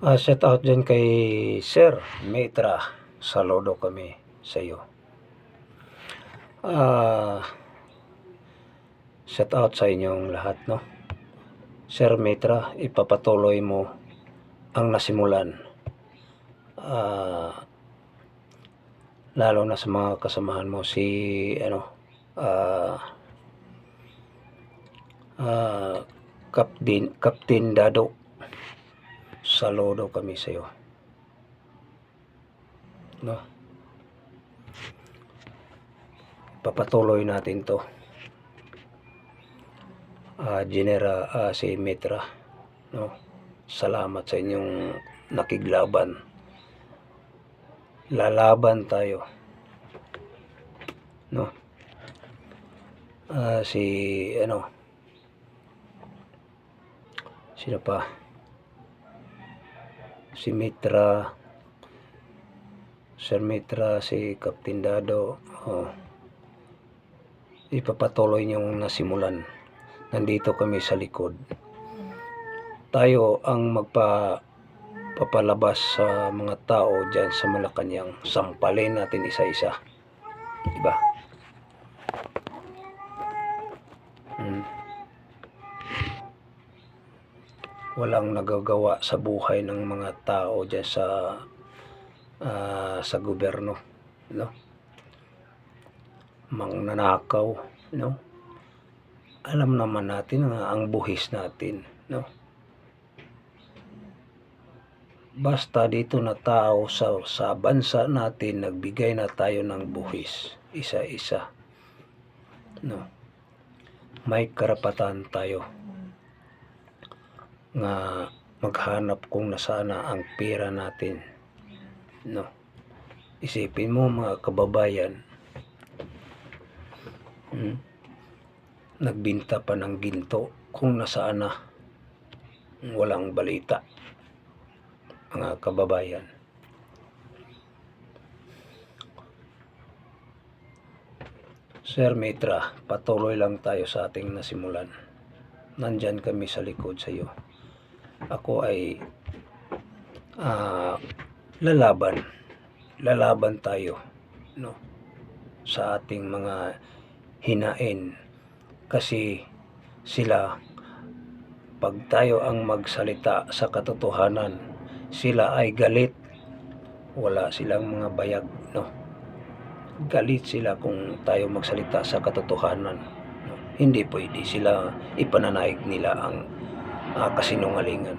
Shout out dyan kay Sir Mitra. Saludo kami sa iyo. Shout out sa inyong lahat, no? Sir Mitra, ipapatuloy mo ang nasimulan. Lalo na sa mga kasamahan mo si Captain Dado. Saludo kami sa iyo, no? Papatuloy natin to. Si Mitra, no? Salamat sa inyong nakiglaban. Lalaban tayo, no? Sino pa? Si Mitra, Sir Mitra, si Captain Dado. Ipapatuloy niyong nasimulan. Nandito kami sa likod. Tayo ang magpapalabas sa mga tao dyan sa Malacanang. Sampalin natin isa-isa, diba? Walang nagagawa sa buhay ng mga tao dyan sa gobyerno, no? Mangnanakaw, no? Alam naman natin ang buhis natin, no? Basta dito na tao sa bansa natin, nagbigay na tayo ng buhis isa-isa, no? May karapatan tayo nga maghanap kung nasana ang pera natin, no? Isipin mo mga kababayan, nagbinta pa ng ginto, kung nasaan na, walang balita, mga kababayan. Sir Mitra, patuloy lang tayo sa ating nasimulan. Nandyan kami sa likod sa iyo. Ako ay lalaban tayo, no? Sa ating mga hinain, kasi sila, pag tayo ang magsalita sa katotohanan, sila ay galit. Wala silang mga bayag, no? Galit sila kung tayo magsalita sa katotohanan, no? Hindi pwede sila ipananaig nila ang kasinungalingan.